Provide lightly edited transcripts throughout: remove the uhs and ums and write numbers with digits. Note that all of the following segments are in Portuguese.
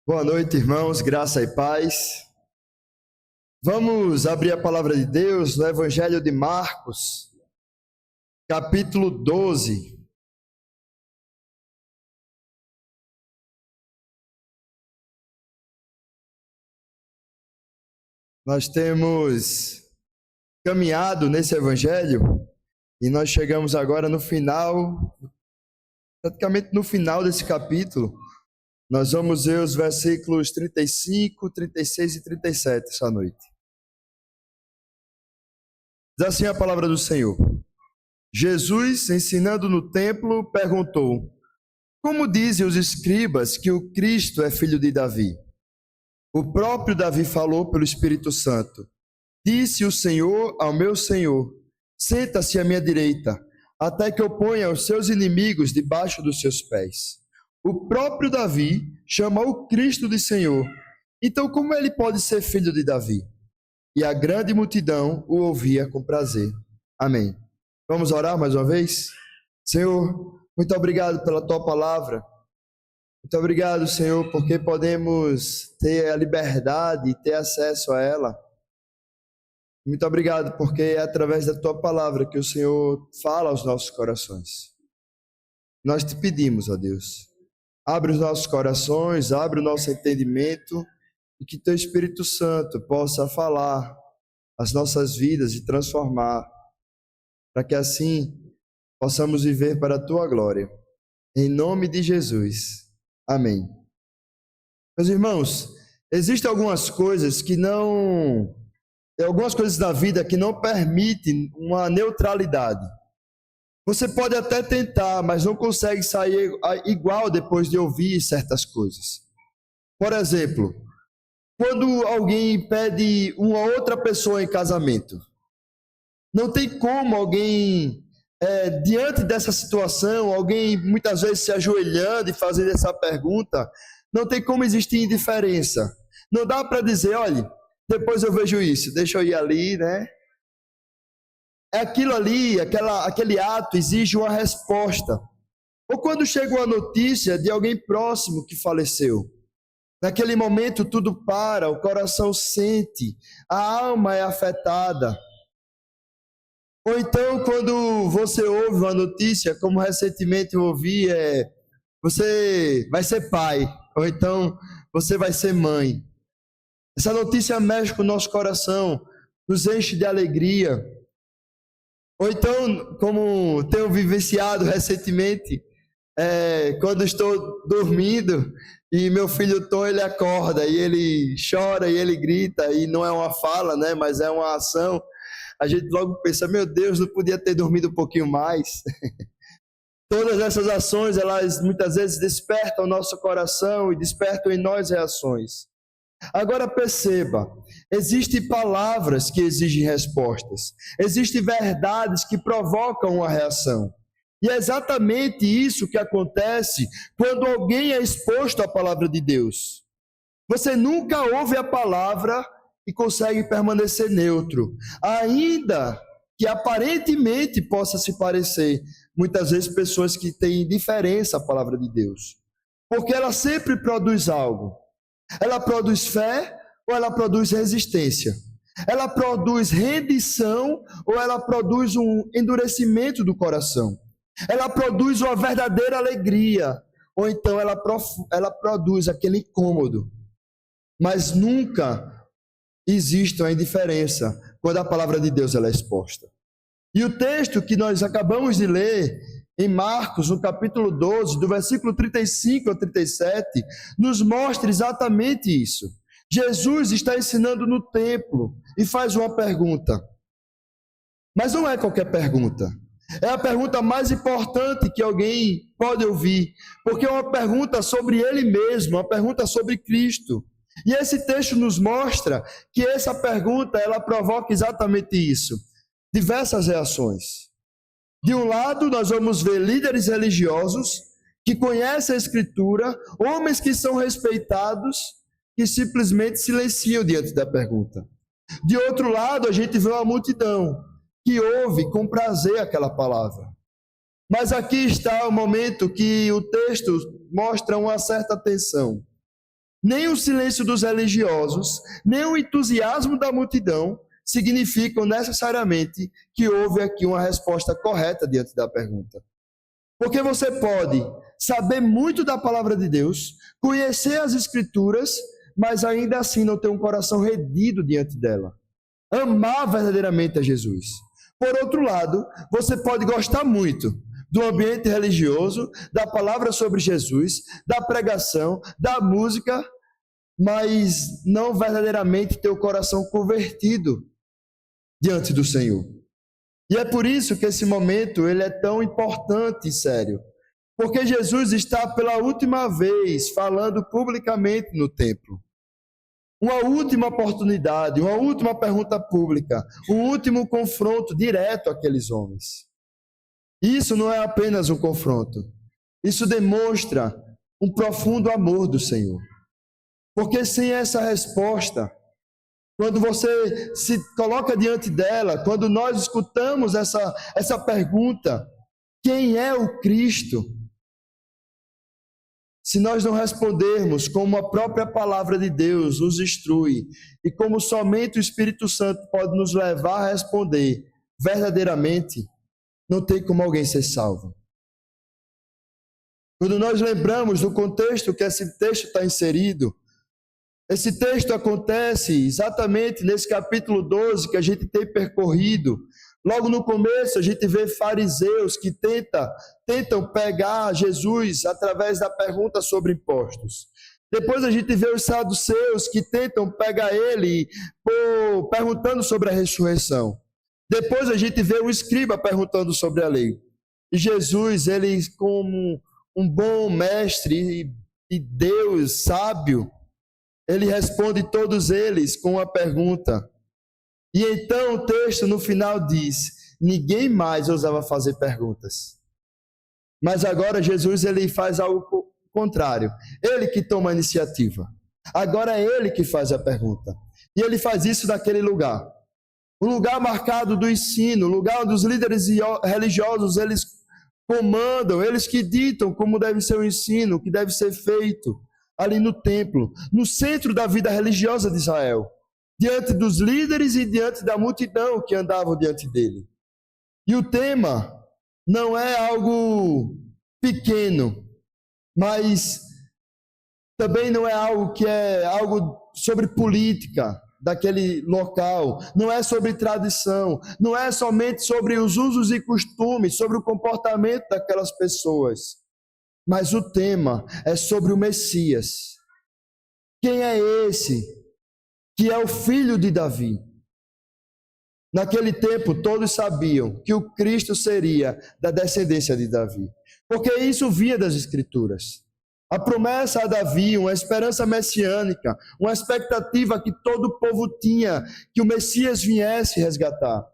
Boa noite, irmãos, graça e paz. Vamos abrir a palavra de Deus no Evangelho de Marcos, capítulo 12. Nós temos caminhado nesse Evangelho e nós chegamos agora no final, praticamente no final desse capítulo. Nós vamos ver os versículos 35, 36 e 37 essa noite. Diz assim a palavra do Senhor. Jesus, ensinando no templo, perguntou: como dizem os escribas que o Cristo é filho de Davi? O próprio Davi falou pelo Espírito Santo. Disse o Senhor ao meu Senhor: senta-se à minha direita, até que eu ponha os seus inimigos debaixo dos seus pés. O próprio Davi chama o Cristo de Senhor. Então, como ele pode ser filho de Davi? E a grande multidão o ouvia com prazer. Amém. Vamos orar mais uma vez? Senhor, muito obrigado pela tua palavra. Muito obrigado, Senhor, porque podemos ter a liberdade e ter acesso a ela. Muito obrigado, porque é através da tua palavra que o Senhor fala aos nossos corações. Nós te pedimos, ó Deus, abre os nossos corações, abre o nosso entendimento e que teu Espírito Santo possa falar as nossas vidas e transformar, para que assim possamos viver para a tua glória. Em nome de Jesus. Amém. Meus irmãos, existem algumas coisas da vida que não permitem uma neutralidade. Você pode até tentar, mas não consegue sair igual depois de ouvir certas coisas. Por exemplo, quando alguém pede uma outra pessoa em casamento, não tem como alguém, diante dessa situação, alguém muitas vezes se ajoelhando e fazendo essa pergunta, não tem como existir indiferença. Não dá para dizer, olha, depois eu vejo isso, deixa eu ir ali, né? Aquilo ali, aquele ato exige uma resposta. Ou quando chega uma notícia de alguém próximo que faleceu, naquele momento tudo para, o coração sente, a alma é afetada. Ou então quando você ouve uma notícia, como recentemente eu ouvi, você vai ser pai, ou então você vai ser mãe. Essa notícia mexe com o nosso coração, nos enche de alegria. Ou então, como tenho vivenciado recentemente, quando estou dormindo e meu filho Tom, ele acorda e ele chora e ele grita, e não é uma fala, né, mas é uma ação, a gente logo pensa, meu Deus, não podia ter dormido um pouquinho mais. Todas essas ações, elas muitas vezes despertam o nosso coração e despertam em nós reações. Agora perceba, existem palavras que exigem respostas, existem verdades que provocam uma reação. E é exatamente isso que acontece quando alguém é exposto à palavra de Deus. Você nunca ouve a palavra e consegue permanecer neutro, ainda que aparentemente possa se parecer, muitas vezes, pessoas que têm indiferença à palavra de Deus, porque ela sempre produz algo. Ela produz fé ou ela produz resistência? Ela produz rendição ou ela produz um endurecimento do coração? Ela produz uma verdadeira alegria ou então ela produz aquele incômodo? Mas nunca existe uma indiferença quando a palavra de Deus ela é exposta. E o texto que nós acabamos de ler em Marcos, no capítulo 12, do versículo 35 ao 37, nos mostra exatamente isso. Jesus está ensinando no templo e faz uma pergunta. Mas não é qualquer pergunta. É a pergunta mais importante que alguém pode ouvir, porque é uma pergunta sobre ele mesmo, uma pergunta sobre Cristo. E esse texto nos mostra que essa pergunta, ela provoca exatamente isso. Diversas reações. De um lado, nós vamos ver líderes religiosos que conhecem a Escritura, homens que são respeitados, que simplesmente silenciam diante da pergunta. De outro lado, a gente vê uma multidão que ouve com prazer aquela palavra. Mas aqui está o momento que o texto mostra uma certa tensão. Nem o silêncio dos religiosos, nem o entusiasmo da multidão significam necessariamente que houve aqui uma resposta correta diante da pergunta. Porque você pode saber muito da palavra de Deus, conhecer as Escrituras, mas ainda assim não ter um coração redido diante dela. Amar verdadeiramente a Jesus. Por outro lado, você pode gostar muito do ambiente religioso, da palavra sobre Jesus, da pregação, da música, mas não verdadeiramente ter o coração convertido diante do Senhor. E é por isso que esse momento ele é tão importante e sério. Porque Jesus está pela última vez falando publicamente no templo. Uma última oportunidade, uma última pergunta pública, um último confronto direto àqueles homens. Isso não é apenas um confronto. Isso demonstra um profundo amor do Senhor. Porque sem essa resposta, quando você se coloca diante dela, quando nós escutamos essa pergunta, quem é o Cristo? Se nós não respondermos como a própria palavra de Deus nos instrui e como somente o Espírito Santo pode nos levar a responder verdadeiramente, não tem como alguém ser salvo. Quando nós lembramos do contexto que esse texto está inserido, esse texto acontece exatamente nesse capítulo 12 que a gente tem percorrido. Logo no começo a gente vê fariseus que tentam pegar Jesus através da pergunta sobre impostos. Depois a gente vê os saduceus que tentam pegar ele perguntando sobre a ressurreição. Depois a gente vê o escriba perguntando sobre a lei. E Jesus, ele como um bom mestre e Deus sábio, ele responde todos eles com uma pergunta. E então o texto no final diz: ninguém mais ousava fazer perguntas. Mas agora Jesus ele faz algo contrário. Ele que toma a iniciativa. Agora é ele que faz a pergunta. E ele faz isso naquele lugar. Um lugar marcado do ensino, um lugar onde os líderes religiosos eles comandam, eles que ditam como deve ser o ensino, o que deve ser feito ali no templo, no centro da vida religiosa de Israel, diante dos líderes e diante da multidão que andavam diante dele. E o tema não é algo pequeno, mas também não é algo que é algo sobre política daquele local, não é sobre tradição, não é somente sobre os usos e costumes, sobre o comportamento daquelas pessoas, mas o tema é sobre o Messias. Quem é esse que é o filho de Davi? Naquele tempo todos sabiam que o Cristo seria da descendência de Davi, porque isso vinha das Escrituras. A promessa a Davi, uma esperança messiânica, uma expectativa que todo o povo tinha, que o Messias viesse resgatar.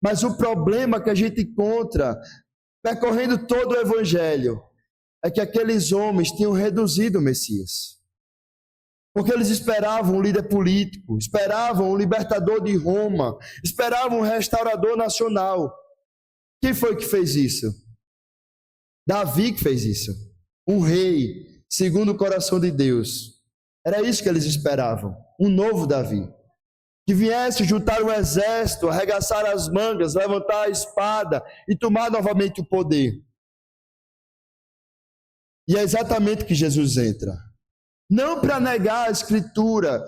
Mas o problema que a gente encontra, percorrendo todo o Evangelho, é que aqueles homens tinham reduzido o Messias. Porque eles esperavam um líder político, esperavam um libertador de Roma, esperavam um restaurador nacional. Quem foi que fez isso? Davi que fez isso. Um rei segundo o coração de Deus. Era isso que eles esperavam, um novo Davi, que viesse juntar um exército, arregaçar as mangas, levantar a espada e tomar novamente o poder. E é exatamente que Jesus entra. Não para negar a Escritura,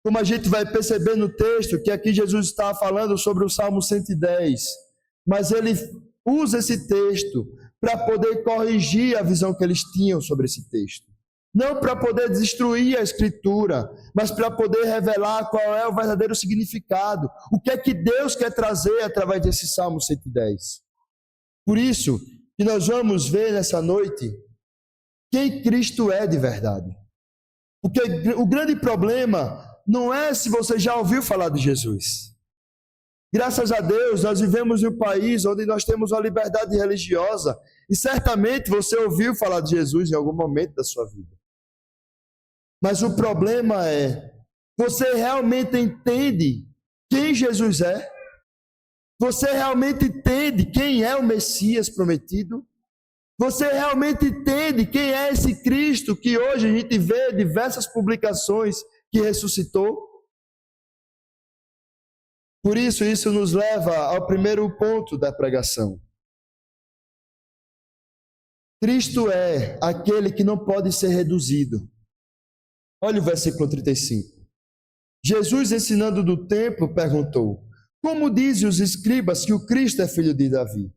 como a gente vai perceber no texto, que aqui Jesus está falando sobre o Salmo 110, mas ele usa esse texto para poder corrigir a visão que eles tinham sobre esse texto. Não para poder destruir a Escritura, mas para poder revelar qual é o verdadeiro significado. O que é que Deus quer trazer através desse Salmo 110. Por isso que nós vamos ver nessa noite quem Cristo é de verdade. Porque o grande problema não é se você já ouviu falar de Jesus. Graças a Deus, nós vivemos em um país onde nós temos uma liberdade religiosa e certamente você ouviu falar de Jesus em algum momento da sua vida. Mas o problema é, você realmente entende quem Jesus é? Você realmente entende quem é o Messias prometido? Você realmente entende quem é esse Cristo que hoje a gente vê diversas publicações que ressuscitou? Por isso, isso nos leva ao primeiro ponto da pregação. Cristo é aquele que não pode ser reduzido. Olha o versículo 35. Jesus, ensinando do templo, perguntou: como dizem os escribas que o Cristo é filho de Davi?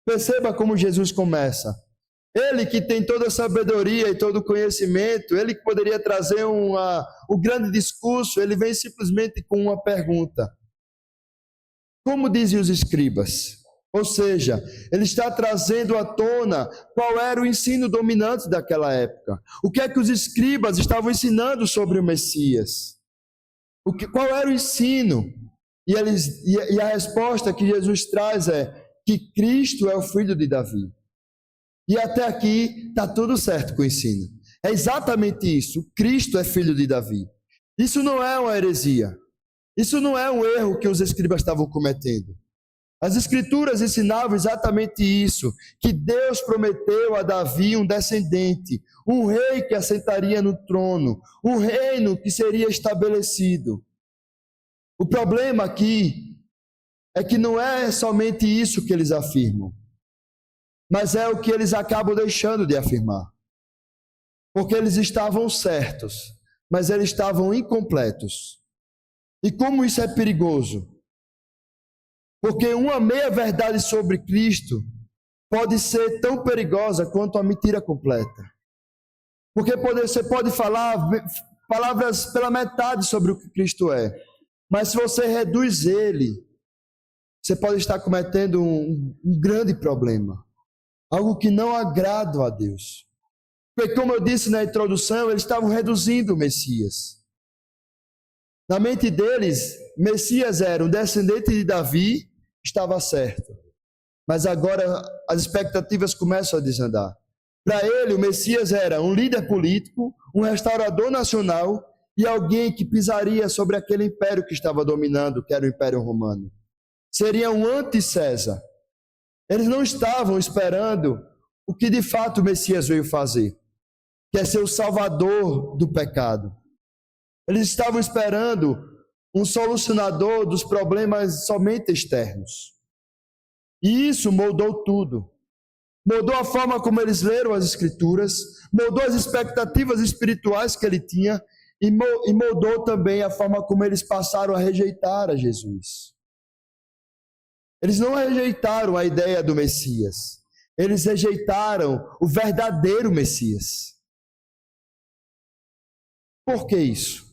Perceba como Jesus começa. Ele que tem toda a sabedoria e todo o conhecimento, ele que poderia trazer um grande discurso, ele vem simplesmente com uma pergunta. Como dizem os escribas? Ou seja, ele está trazendo à tona qual era o ensino dominante daquela época. O que é que os escribas estavam ensinando sobre o Messias? Qual era o ensino? E a resposta que Jesus traz é que Cristo é o filho de Davi. E até aqui está tudo certo com o ensino. É exatamente isso. Cristo é filho de Davi. Isso não é uma heresia. Isso não é um erro que os escribas estavam cometendo. As escrituras ensinavam exatamente isso, que Deus prometeu a Davi um descendente, um rei que assentaria no trono, um reino que seria estabelecido. O problema aqui é que não é somente isso que eles afirmam, mas é o que eles acabam deixando de afirmar. Porque eles estavam certos, mas eles estavam incompletos. E como isso é perigoso? Porque uma meia-verdade sobre Cristo pode ser tão perigosa quanto a mentira completa. Porque você pode falar palavras pela metade sobre o que Cristo é, mas se você reduz ele, você pode estar cometendo um grande problema. Algo que não agrada a Deus. Porque, como eu disse na introdução, eles estavam reduzindo o Messias. Na mente deles, Messias era um descendente de Davi, estava certo. Mas agora as expectativas começam a desandar. Para ele, o Messias era um líder político, um restaurador nacional e alguém que pisaria sobre aquele império que estava dominando, que era o Império Romano. Seria um anti-César. Eles não estavam esperando o que de fato o Messias veio fazer, que é ser o salvador do pecado. Eles estavam esperando um solucionador dos problemas somente externos. E isso moldou tudo. Mudou a forma como eles leram as Escrituras, mudou as expectativas espirituais que ele tinha e mudou também a forma como eles passaram a rejeitar a Jesus. Eles não rejeitaram a ideia do Messias, eles rejeitaram o verdadeiro Messias. Por que isso?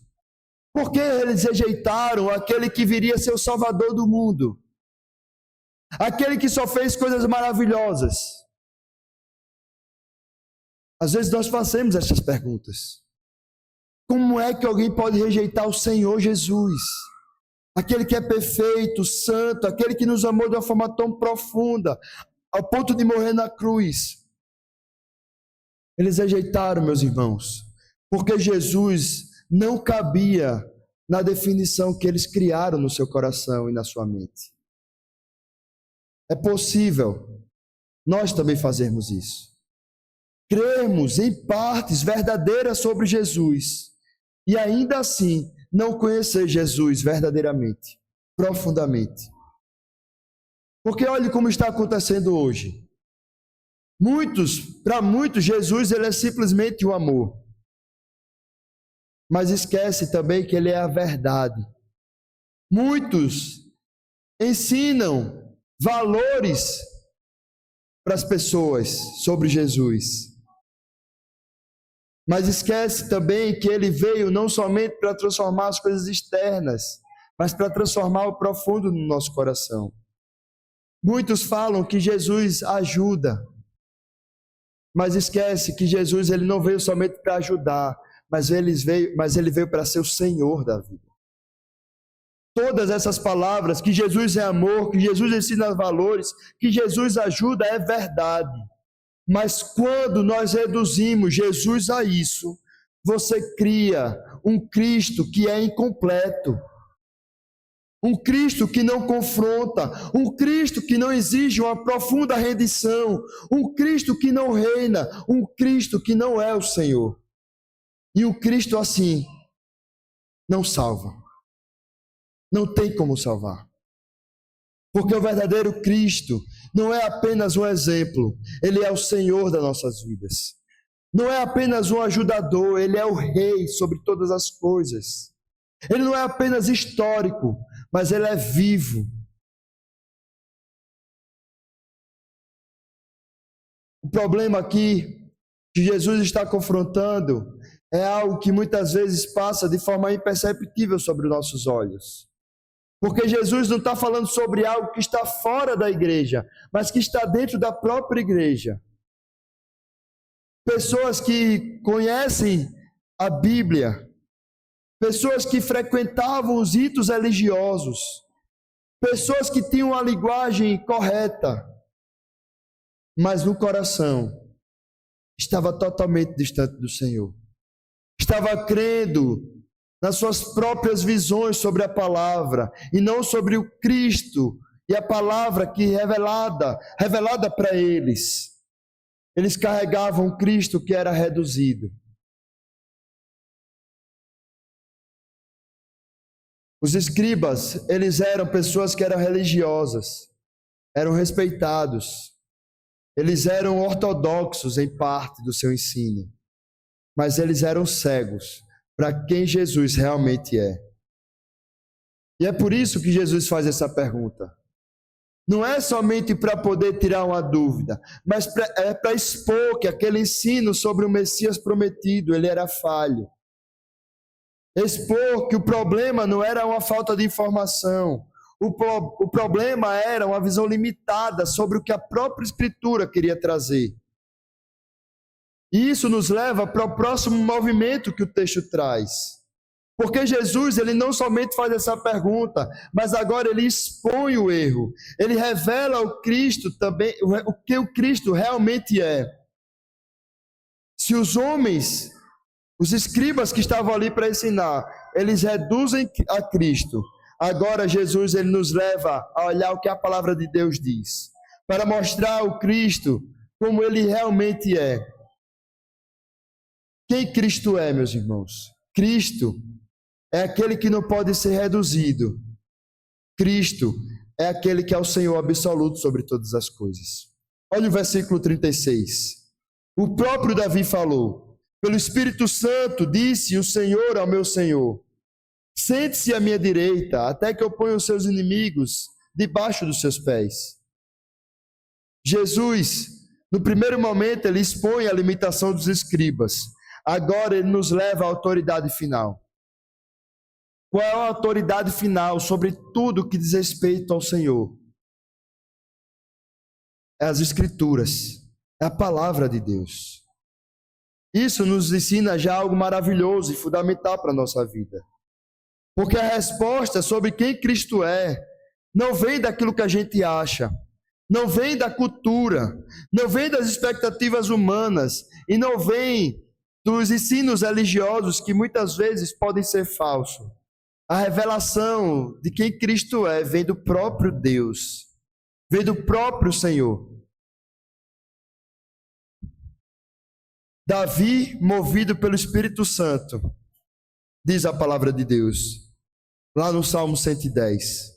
Porque eles rejeitaram aquele que viria ser o Salvador do mundo, aquele que só fez coisas maravilhosas. Às vezes nós fazemos essas perguntas. Como é que alguém pode rejeitar o Senhor Jesus? Aquele que é perfeito, santo, aquele que nos amou de uma forma tão profunda, ao ponto de morrer na cruz. Eles rejeitaram, meus irmãos, porque Jesus não cabia na definição que eles criaram no seu coração e na sua mente. É possível nós também fazermos isso. Crermos em partes verdadeiras sobre Jesus e ainda assim não conhecer Jesus verdadeiramente, profundamente. Porque olhe como está acontecendo hoje. Para muitos, Jesus ele é simplesmente o amor. Mas esquece também que ele é a verdade. Muitos ensinam valores para as pessoas sobre Jesus. Mas esquece também que ele veio não somente para transformar as coisas externas, mas para transformar o profundo no nosso coração. Muitos falam que Jesus ajuda, mas esquece que Jesus ele não veio somente para ajudar, mas ele veio para ser o Senhor da vida. Todas essas palavras, que Jesus é amor, que Jesus ensina valores, que Jesus ajuda, é verdade. Mas quando nós reduzimos Jesus a isso, você cria um Cristo que é incompleto. um Cristo que não confronta, um Cristo que não exige uma profunda rendição, um Cristo que não reina, um Cristo que não é o Senhor. E um Cristo assim não salva. Não tem como salvar. Porque o verdadeiro Cristo não é apenas um exemplo, ele é o Senhor das nossas vidas. Não é apenas um ajudador, ele é o Rei sobre todas as coisas. Ele não é apenas histórico, mas ele é vivo. O problema aqui que Jesus está confrontando é algo que muitas vezes passa de forma imperceptível sobre os nossos olhos. Porque Jesus não está falando sobre algo que está fora da igreja, mas que está dentro da própria igreja. Pessoas que conhecem a Bíblia, pessoas que frequentavam os ritos religiosos, pessoas que tinham uma linguagem correta, mas no coração estava totalmente distante do Senhor. Estava crendo nas suas próprias visões sobre a palavra e não sobre o Cristo e a palavra que revelada para eles. Eles carregavam um Cristo que era reduzido. Os escribas, eles eram pessoas que eram religiosas, eram respeitados, eles eram ortodoxos em parte do seu ensino, mas eles eram cegos para quem Jesus realmente é. E é por isso que Jesus faz essa pergunta. Não é somente para poder tirar uma dúvida, mas é para expor que aquele ensino sobre o Messias prometido, ele era falho. Expor que o problema não era uma falta de informação, o problema era uma visão limitada sobre o que a própria Escritura queria trazer. E isso nos leva para o próximo movimento que o texto traz. Porque Jesus, ele não somente faz essa pergunta, mas agora ele expõe o erro. Ele revela o Cristo também, o que o Cristo realmente é. Se os homens, os escribas que estavam ali para ensinar, eles reduzem a Cristo, agora Jesus, ele nos leva a olhar o que a palavra de Deus diz, para mostrar o Cristo como ele realmente é. Quem Cristo é, meus irmãos? Cristo é aquele que não pode ser reduzido. Cristo é aquele que é o Senhor absoluto sobre todas as coisas. Olha o versículo 36. O próprio Davi falou: pelo Espírito Santo disse o Senhor ao meu Senhor: sente-se à minha direita, até que eu ponha os seus inimigos debaixo dos seus pés. Jesus, no primeiro momento, ele expõe a limitação dos escribas. Agora ele nos leva à autoridade final. Qual é a autoridade final sobre tudo que diz respeito ao Senhor? É as Escrituras, é a palavra de Deus. Isso nos ensina já algo maravilhoso e fundamental para a nossa vida. Porque a resposta sobre quem Cristo é não vem daquilo que a gente acha, não vem da cultura, não vem das expectativas humanas e não vem dos ensinos religiosos que muitas vezes podem ser falsos. A revelação de quem Cristo é vem do próprio Deus, vem do próprio Senhor. Davi, movido pelo Espírito Santo, diz a palavra de Deus, lá no Salmo 110.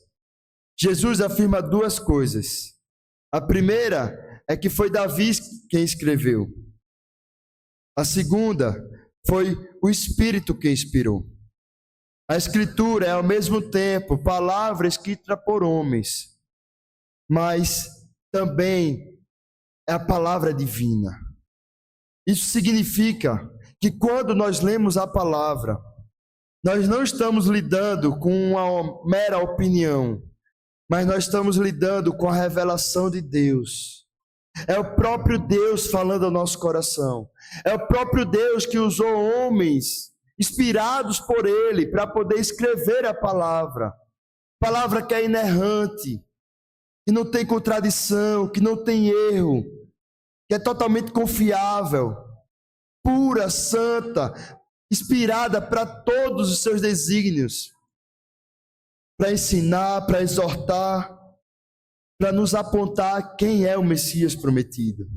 Jesus afirma duas coisas. A primeira é que foi Davi quem escreveu. A segunda foi o Espírito que inspirou. A Escritura é ao mesmo tempo palavra escrita por homens, mas também é a palavra divina. Isso significa que quando nós lemos a palavra, nós não estamos lidando com uma mera opinião, mas nós estamos lidando com a revelação de Deus. É o próprio Deus falando ao nosso coração. É o próprio Deus que usou homens inspirados por Ele para poder escrever a palavra. Palavra que é inerrante, que não tem contradição, que não tem erro, que é totalmente confiável, pura, santa, inspirada para todos os seus desígnios. para ensinar, para exortar, para nos apontar quem é o Messias prometido.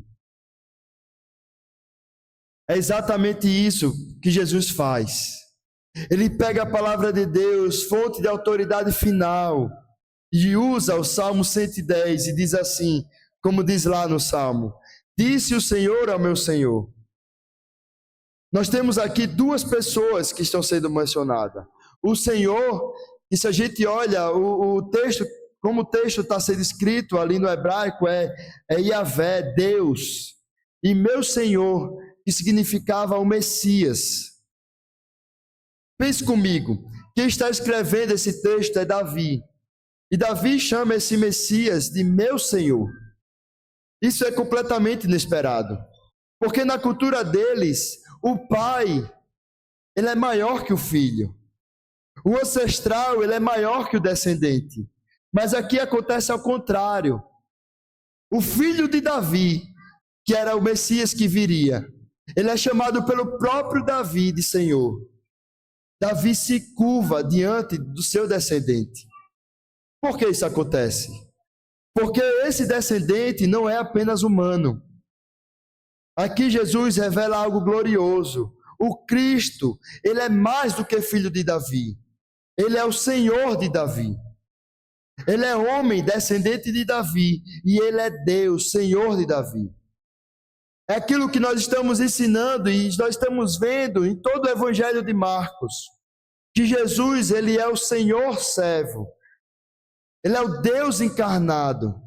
É exatamente isso que Jesus faz. Ele pega a palavra de Deus, fonte de autoridade final, e usa o Salmo 110 e diz assim, como diz lá no Salmo: disse o Senhor ao meu Senhor. Nós temos aqui duas pessoas que estão sendo mencionadas. O Senhor, e se a gente olha o texto, como o texto está sendo escrito ali no hebraico, é Yahvé, Deus, e meu Senhor, que significava o Messias. Pense comigo, quem está escrevendo esse texto é Davi. E Davi chama esse Messias de meu Senhor. Isso é completamente inesperado. Porque na cultura deles, o pai, ele é maior que o filho. O ancestral, ele é maior que o descendente. Mas aqui acontece ao contrário. O filho de Davi, que era o Messias que viria, ele é chamado pelo próprio Davi de Senhor. Davi se curva diante do seu descendente. Por que isso acontece? Porque esse descendente não é apenas humano. Aqui Jesus revela algo glorioso. O Cristo, ele é mais do que filho de Davi. Ele é o Senhor de Davi. Ele é homem, descendente de Davi. E ele é Deus, Senhor de Davi. É aquilo que nós estamos ensinando e nós estamos vendo em todo o Evangelho de Marcos. Que Jesus, ele é o Senhor servo. Ele é o Deus encarnado,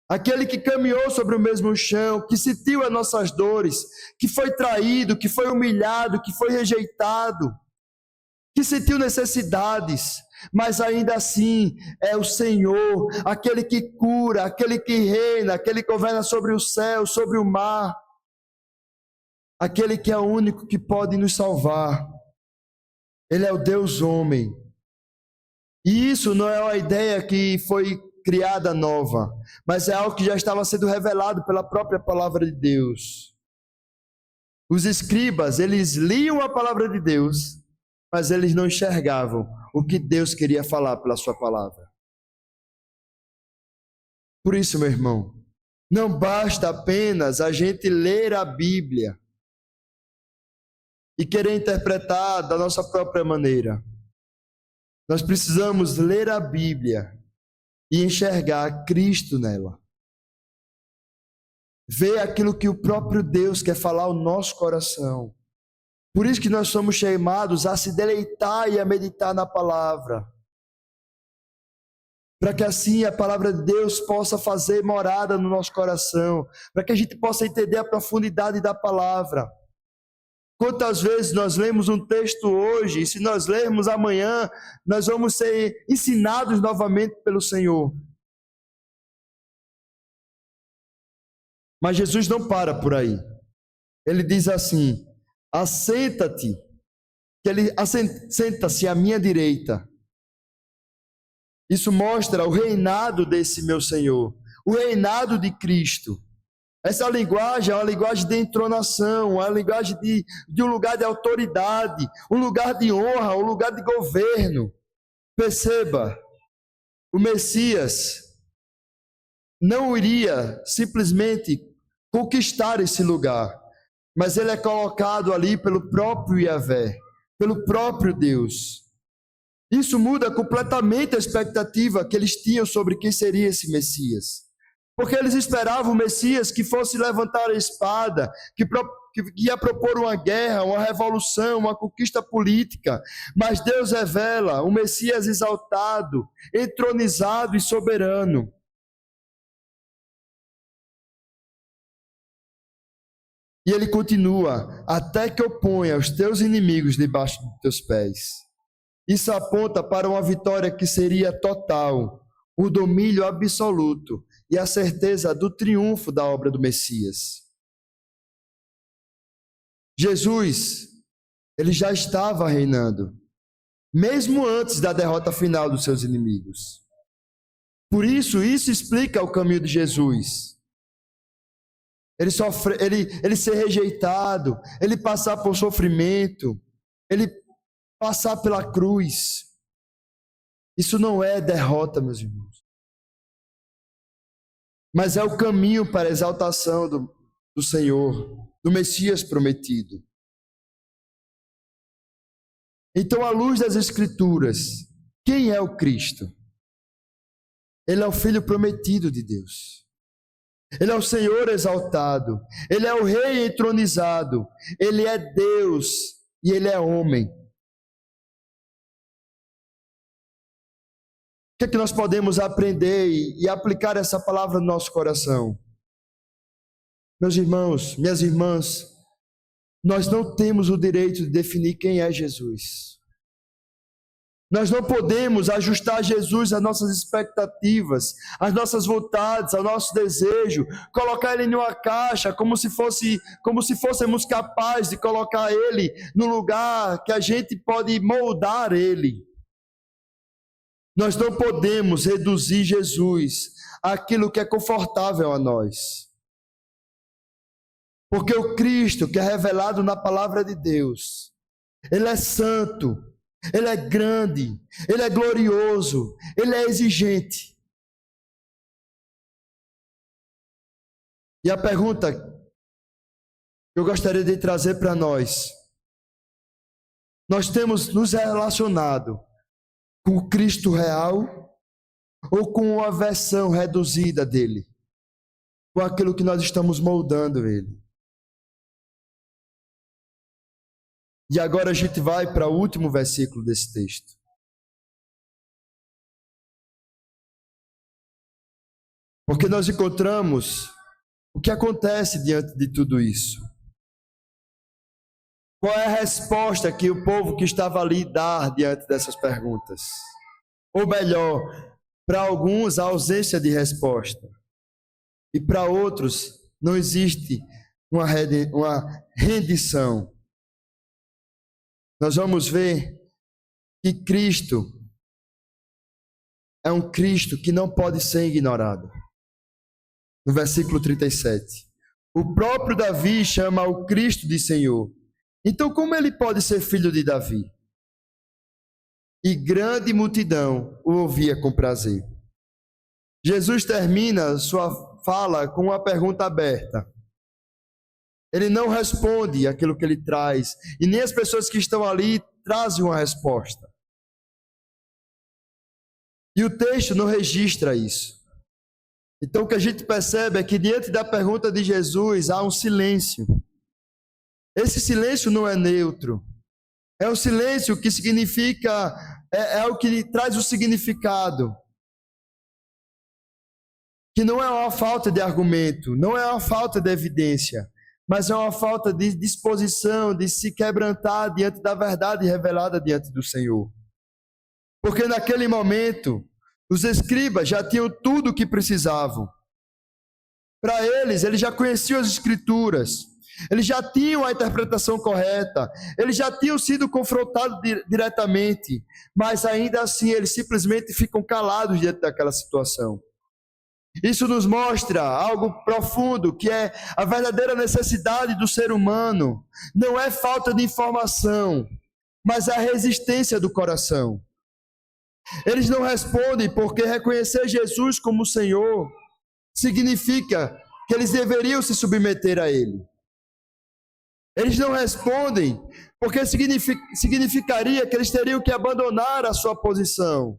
aquele que caminhou sobre o mesmo chão, que sentiu as nossas dores, que foi traído, que foi humilhado, que foi rejeitado, que sentiu necessidades, mas ainda assim é o Senhor, aquele que cura, aquele que reina, aquele que governa sobre o céu, sobre o mar, aquele que é o único que pode nos salvar. Ele é o Deus homem. E isso não é uma ideia que foi criada nova, mas é algo que já estava sendo revelado pela própria palavra de Deus. Os escribas, eles liam a palavra de Deus, mas eles não enxergavam o que Deus queria falar pela sua palavra. Por isso, meu irmão, não basta apenas a gente ler a Bíblia e querer interpretar da nossa própria maneira. Nós precisamos ler a Bíblia e enxergar Cristo nela. Ver aquilo que o próprio Deus quer falar ao nosso coração. Por isso que nós somos chamados a se deleitar e a meditar na palavra. Para que assim a palavra de Deus possa fazer morada no nosso coração. Para que a gente possa entender a profundidade da palavra. Quantas vezes nós lemos um texto hoje, e se nós lermos amanhã, nós vamos ser ensinados novamente pelo Senhor. Mas Jesus não para por aí. Ele diz assim: assenta-te, que ele senta-se à minha direita. Isso mostra o reinado desse meu Senhor, o reinado de Cristo. Essa linguagem é uma linguagem de entronação, uma linguagem de um lugar de autoridade, um lugar de honra, um lugar de governo. Perceba, o Messias não iria simplesmente conquistar esse lugar, mas ele é colocado ali pelo próprio Yahvé, pelo próprio Deus. Isso muda completamente a expectativa que eles tinham sobre quem seria esse Messias. Porque eles esperavam o Messias que fosse levantar a espada, que ia propor uma guerra, uma revolução, uma conquista política. Mas Deus revela um Messias exaltado, entronizado e soberano. E ele continua: até que eu ponha os teus inimigos debaixo dos teus pés. Isso aponta para uma vitória que seria total, o domínio absoluto e a certeza do triunfo da obra do Messias. Jesus, ele já estava reinando, mesmo antes da derrota final dos seus inimigos. Por isso explica o caminho de Jesus. Ele ser rejeitado, ele passar por sofrimento, ele passar pela cruz. Isso não é derrota, meus irmãos. Mas é o caminho para a exaltação do Senhor, do Messias prometido. Então, à luz das Escrituras, quem é o Cristo? Ele é o Filho prometido de Deus. Ele é o Senhor exaltado. Ele é o Rei entronizado. Ele é Deus e Ele é homem. O que é que nós podemos aprender e aplicar essa palavra no nosso coração? Meus irmãos, minhas irmãs, nós não temos o direito de definir quem é Jesus. Nós não podemos ajustar Jesus às nossas expectativas, às nossas vontades, ao nosso desejo, colocar ele em uma caixa como se fôssemos capazes de colocar ele no lugar que a gente pode moldar ele. Nós não podemos reduzir Jesus àquilo que é confortável a nós. Porque o Cristo que é revelado na palavra de Deus, ele é santo, ele é grande, ele é glorioso, ele é exigente. E a pergunta que eu gostaria de trazer para nós temos nos relacionado com o Cristo real ou com uma versão reduzida dele? Com aquilo que nós estamos moldando ele? E agora a gente vai para o último versículo desse texto. Porque nós encontramos o que acontece diante de tudo isso. Qual é a resposta que o povo que estava ali dá diante dessas perguntas? Ou melhor, para alguns a ausência de resposta. E para outros não existe uma rendição. Nós vamos ver que Cristo é um Cristo que não pode ser ignorado. No versículo 37. O próprio Davi chama o Cristo de Senhor. Então, como ele pode ser filho de Davi? E grande multidão o ouvia com prazer. Jesus termina sua fala com uma pergunta aberta. Ele não responde aquilo que ele traz, e nem as pessoas que estão ali trazem uma resposta. E o texto não registra isso. Então o que a gente percebe é que diante da pergunta de Jesus há um silêncio. Esse silêncio não é neutro. É um silêncio que significa, é o que traz o significado. Que não é uma falta de argumento, não é uma falta de evidência, mas é uma falta de disposição de se quebrantar diante da verdade revelada diante do Senhor. Porque naquele momento, os escribas já tinham tudo o que precisavam. Para eles já conheciam as Escrituras, eles já tinham a interpretação correta, eles já tinham sido confrontados diretamente, mas ainda assim eles simplesmente ficam calados diante daquela situação. Isso nos mostra algo profundo, que é a verdadeira necessidade do ser humano. Não é falta de informação, mas a resistência do coração. Eles não respondem porque reconhecer Jesus como Senhor significa que eles deveriam se submeter a Ele. Eles não respondem porque significaria que eles teriam que abandonar a sua posição.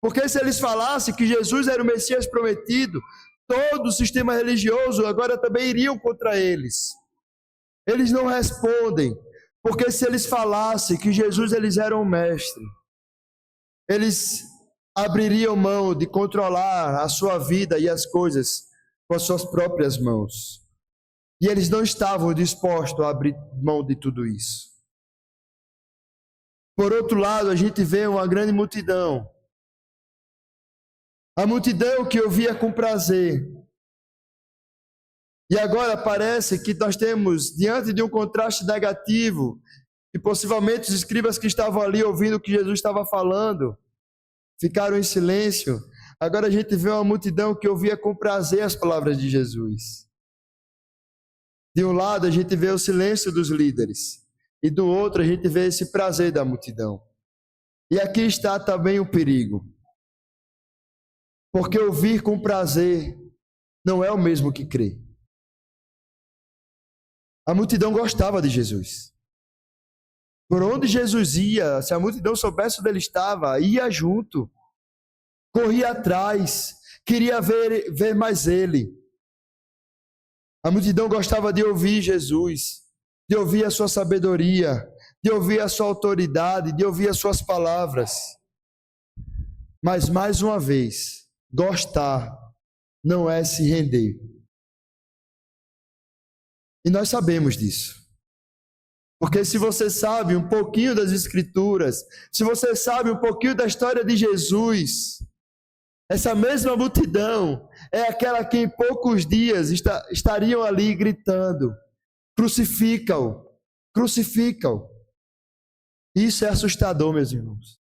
Porque se eles falassem que Jesus era o Messias prometido, todo o sistema religioso agora também iriam contra eles. Eles não respondem, porque se eles falassem que Jesus eles eram o mestre, eles abririam mão de controlar a sua vida e as coisas com as suas próprias mãos. E eles não estavam dispostos a abrir mão de tudo isso. Por outro lado, a gente vê uma grande multidão. A multidão que ouvia com prazer. E agora parece que nós temos, diante de um contraste negativo, que possivelmente os escribas que estavam ali ouvindo o que Jesus estava falando, ficaram em silêncio. Agora a gente vê uma multidão que ouvia com prazer as palavras de Jesus. De um lado a gente vê o silêncio dos líderes, e do outro a gente vê esse prazer da multidão. E aqui está também o perigo. Porque ouvir com prazer não é o mesmo que crer. A multidão gostava de Jesus. Por onde Jesus ia, se a multidão soubesse onde ele estava, ia junto. Corria atrás, queria ver mais ele. A multidão gostava de ouvir Jesus, de ouvir a sua sabedoria, de ouvir a sua autoridade, de ouvir as suas palavras. Mas, mais uma vez, gostar não é se render. E nós sabemos disso. Porque se você sabe um pouquinho das Escrituras, se você sabe um pouquinho da história de Jesus, essa mesma multidão é aquela que em poucos dias estariam ali gritando: crucifica-o, crucifica-o. Isso é assustador, meus irmãos.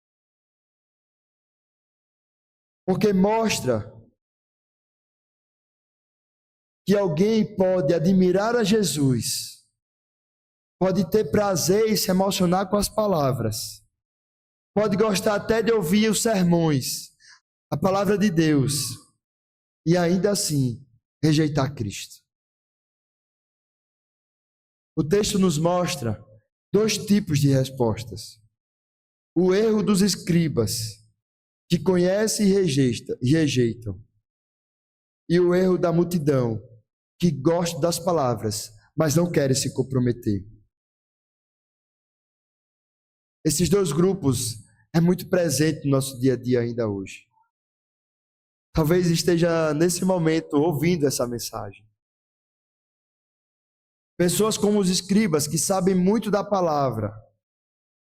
Porque mostra que alguém pode admirar a Jesus, pode ter prazer e se emocionar com as palavras, pode gostar até de ouvir os sermões, a palavra de Deus, e ainda assim rejeitar Cristo. O texto nos mostra 2 tipos de respostas. O erro dos escribas, que conhecem e rejeitam, e o erro da multidão, que gosta das palavras, mas não querem se comprometer. Esses 2 grupos é muito presente no nosso dia a dia ainda hoje. Talvez esteja nesse momento ouvindo essa mensagem. Pessoas como os escribas, que sabem muito da palavra,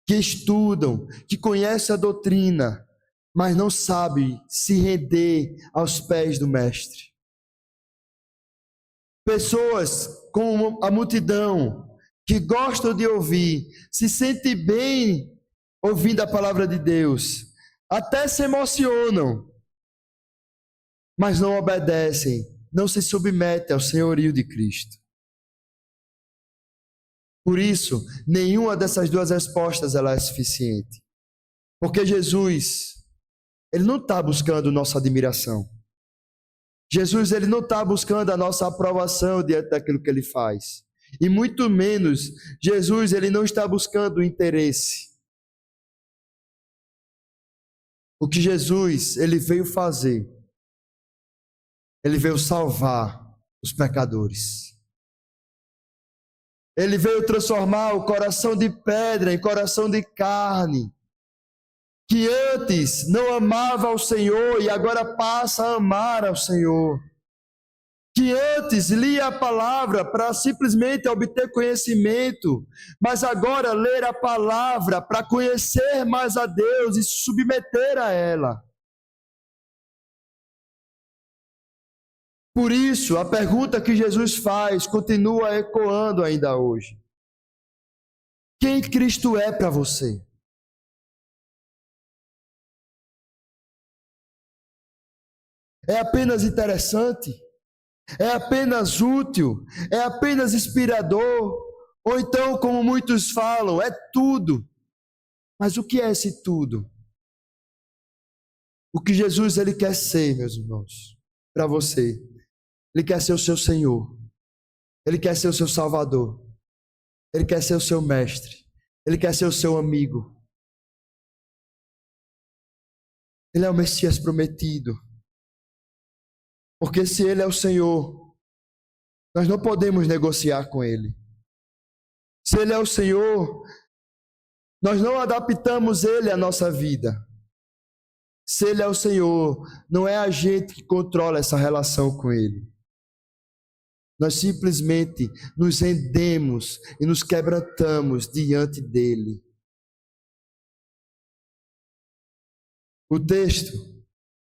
que estudam, que conhecem a doutrina, mas não sabem se render aos pés do Mestre. Pessoas como a multidão, que gostam de ouvir, se sentem bem ouvindo a palavra de Deus, até se emocionam, mas não obedecem, não se submetem ao senhorio de Cristo. Por isso, nenhuma dessas 2 respostas ela é suficiente. Porque Jesus, ele não está buscando nossa admiração. Jesus, ele não está buscando a nossa aprovação diante daquilo que ele faz. E muito menos, Jesus, ele não está buscando o interesse. O que Jesus, ele veio fazer, ele veio salvar os pecadores. Ele veio transformar o coração de pedra em coração de carne, que antes não amava ao Senhor e agora passa a amar ao Senhor. Que antes lia a palavra para simplesmente obter conhecimento, mas agora ler a palavra para conhecer mais a Deus e se submeter a ela. Por isso, a pergunta que Jesus faz continua ecoando ainda hoje. Quem Cristo é para você? É apenas interessante? É apenas útil? É apenas inspirador? Ou então, como muitos falam, é tudo? Mas o que é esse tudo? O que Jesus ele quer ser, meus irmãos, para você? Ele quer ser o seu Senhor. Ele quer ser o seu Salvador. Ele quer ser o seu mestre. Ele quer ser o seu amigo. Ele é o Messias prometido. Porque se Ele é o Senhor, nós não podemos negociar com Ele. Se Ele é o Senhor, nós não adaptamos Ele à nossa vida. Se Ele é o Senhor, não é a gente que controla essa relação com Ele. Nós simplesmente nos rendemos e nos quebrantamos diante dEle. O texto,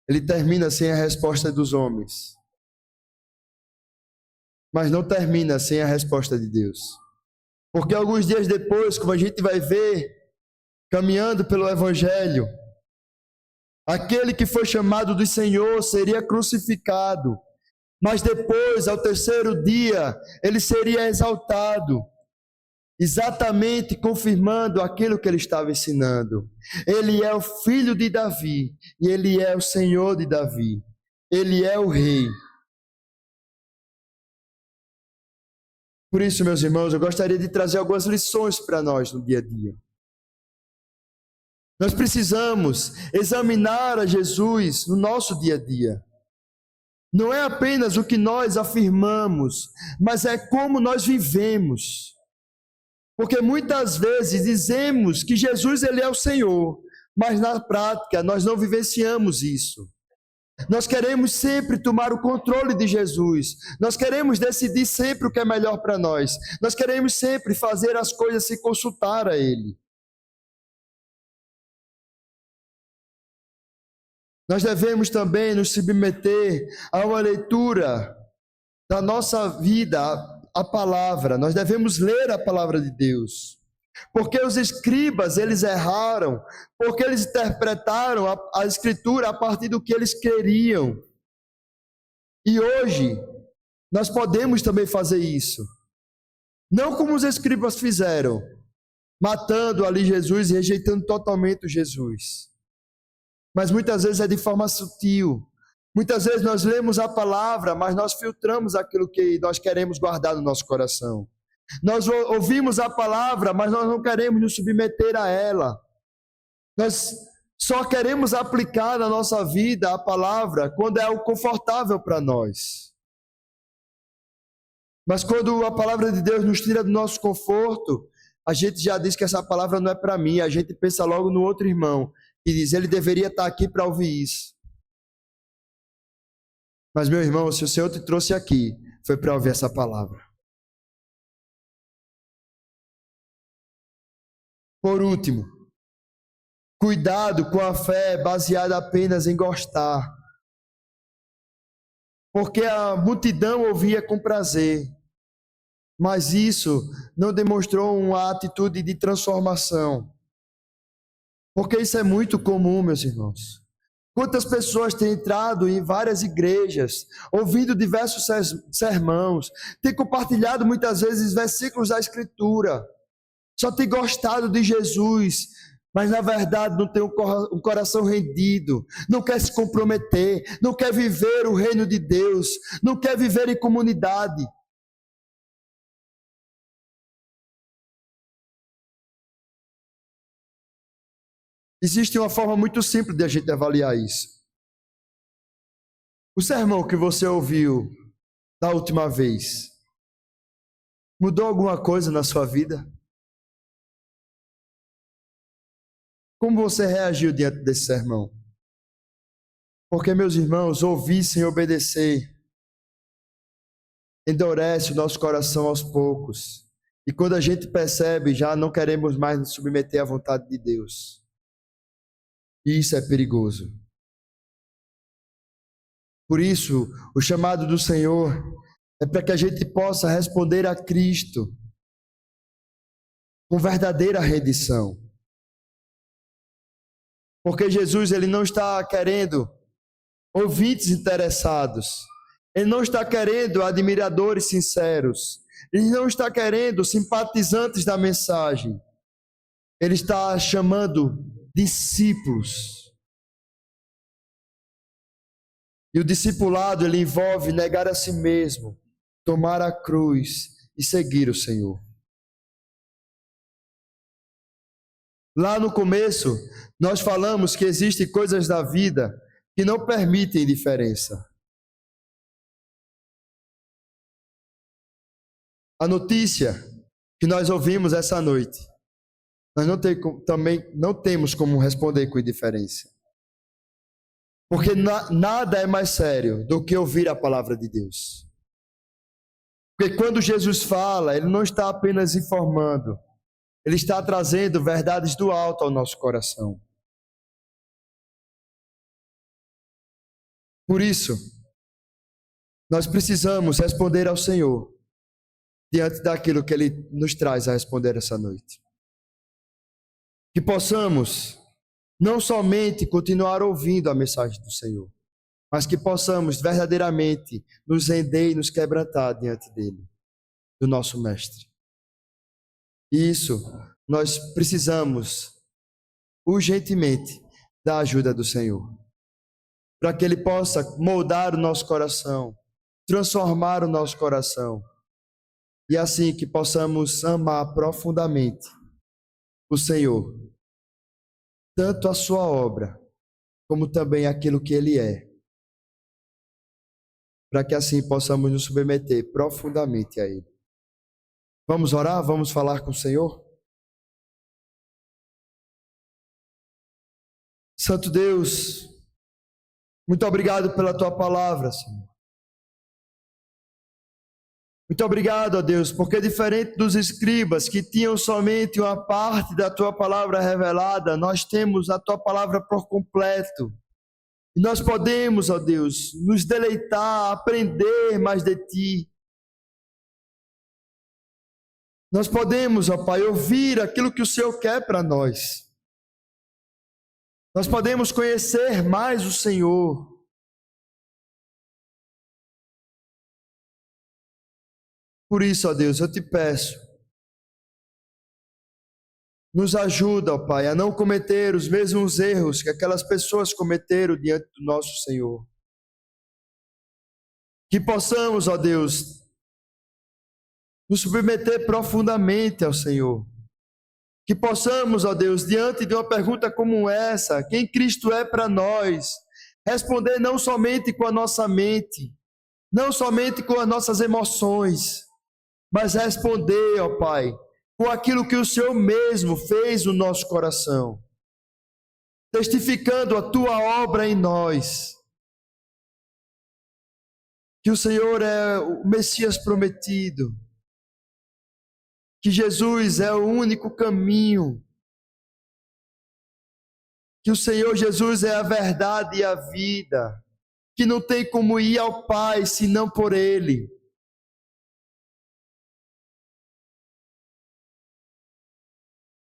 ele termina sem a resposta dos homens, mas não termina sem a resposta de Deus. Porque alguns dias depois, como a gente vai ver, caminhando pelo Evangelho, aquele que foi chamado de Senhor seria crucificado, mas depois, ao terceiro dia, ele seria exaltado. exatamente confirmando aquilo que ele estava ensinando. Ele é o filho de Davi e ele é o Senhor de Davi. Ele é o rei. Por isso, meus irmãos, eu gostaria de trazer algumas lições para nós no dia a dia. Nós precisamos examinar a Jesus no nosso dia a dia. Não é apenas o que nós afirmamos, mas é como nós vivemos. Porque muitas vezes dizemos que Jesus ele é o Senhor, mas na prática nós não vivenciamos isso. Nós queremos sempre tomar o controle de Jesus. Nós queremos decidir sempre o que é melhor para nós. Nós queremos sempre fazer as coisas sem consultar a Ele. Nós devemos também nos submeter a uma leitura da nossa vida, a palavra. Nós devemos ler a palavra de Deus. Porque os escribas, eles erraram, porque eles interpretaram a escritura a partir do que eles queriam. E hoje, nós podemos também fazer isso. Não como os escribas fizeram, matando ali Jesus e rejeitando totalmente Jesus. Mas muitas vezes é de forma sutil. Muitas vezes nós lemos a palavra, mas nós filtramos aquilo que nós queremos guardar no nosso coração. Nós ouvimos a palavra, mas nós não queremos nos submeter a ela. Nós só queremos aplicar na nossa vida a palavra quando é algo confortável para nós. Mas quando a palavra de Deus nos tira do nosso conforto, a gente já diz que essa palavra não é para mim, a gente pensa logo no outro irmão, que diz, ele deveria estar aqui para ouvir isso. Mas, meu irmão, se o Senhor te trouxe aqui, foi para ouvir essa palavra. Por último, cuidado com a fé baseada apenas em gostar. Porque a multidão ouvia com prazer, mas isso não demonstrou uma atitude de transformação. Porque isso é muito comum, meus irmãos. Quantas pessoas têm entrado em várias igrejas, ouvindo diversos sermãos, têm compartilhado muitas vezes versículos da Escritura, só tem gostado de Jesus, mas na verdade não tem um coração rendido, não quer se comprometer, não quer viver o reino de Deus, não quer viver em comunidade. Existe uma forma muito simples de a gente avaliar isso. O sermão que você ouviu da última vez mudou alguma coisa na sua vida? Como você reagiu diante desse sermão? Porque, meus irmãos, ouvir sem obedecer endurece o nosso coração aos poucos. E quando a gente percebe, já não queremos mais nos submeter à vontade de Deus. E isso é perigoso. Por isso, o chamado do Senhor é para que a gente possa responder a Cristo com verdadeira rendição. Porque Jesus, ele não está querendo ouvintes interessados. Ele não está querendo admiradores sinceros. Ele não está querendo simpatizantes da mensagem. Ele está chamando discípulos. E o discipulado, ele envolve negar a si mesmo, tomar a cruz e seguir o Senhor. Lá no começo, nós falamos que existem coisas da vida que não permitem diferença. A notícia que nós ouvimos essa noite, nós também não temos como responder com indiferença. Porque nada é mais sério do que ouvir a palavra de Deus. Porque quando Jesus fala, ele não está apenas informando, ele está trazendo verdades do alto ao nosso coração. Por isso, nós precisamos responder ao Senhor diante daquilo que Ele nos traz a responder essa noite. Que possamos não somente continuar ouvindo a mensagem do Senhor, mas que possamos verdadeiramente nos render e nos quebrantar diante dEle, do nosso Mestre. Isso, nós precisamos urgentemente da ajuda do Senhor, para que Ele possa moldar o nosso coração, transformar o nosso coração, e assim que possamos amar profundamente o Senhor, tanto a sua obra, como também aquilo que Ele é, para que assim possamos nos submeter profundamente a Ele. Vamos orar? Vamos falar com o Senhor? Santo Deus, muito obrigado pela Tua palavra, Senhor. Muito obrigado, ó Deus, porque diferente dos escribas que tinham somente uma parte da Tua palavra revelada, nós temos a Tua palavra por completo. E nós podemos, ó Deus, nos deleitar, aprender mais de Ti. Nós podemos, ó Pai, ouvir aquilo que o Senhor quer para nós. Nós podemos conhecer mais o Senhor. Por isso, ó Deus, eu te peço, nos ajuda, ó Pai, a não cometer os mesmos erros que aquelas pessoas cometeram diante do nosso Senhor. Que possamos, ó Deus, nos submeter profundamente ao Senhor. Que possamos, ó Deus, diante de uma pergunta como essa, quem Cristo é para nós, responder não somente com a nossa mente, não somente com as nossas emoções, mas responder, ó Pai, com aquilo que o Senhor mesmo fez no nosso coração, testificando a Tua obra em nós, que o Senhor é o Messias prometido, que Jesus é o único caminho, que o Senhor Jesus é a verdade e a vida, que não tem como ir ao Pai senão por Ele.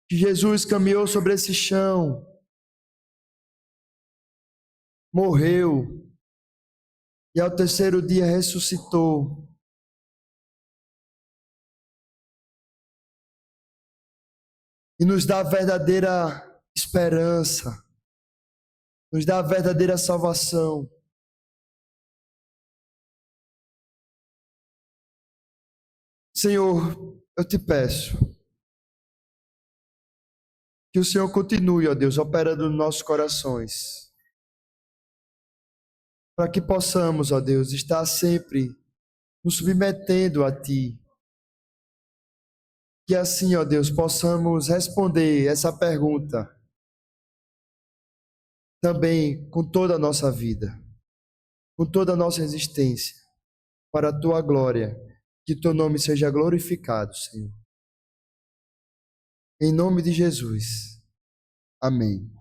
Que Jesus caminhou sobre esse chão, morreu e ao terceiro dia ressuscitou. E nos dá a verdadeira esperança, nos dá a verdadeira salvação. Senhor, eu te peço que o Senhor continue, ó Deus, operando nos nossos corações, para que possamos, ó Deus, estar sempre nos submetendo a Ti. Que assim, ó Deus, possamos responder essa pergunta também com toda a nossa vida, com toda a nossa existência, para a Tua glória, que Teu nome seja glorificado, Senhor. Em nome de Jesus. Amém.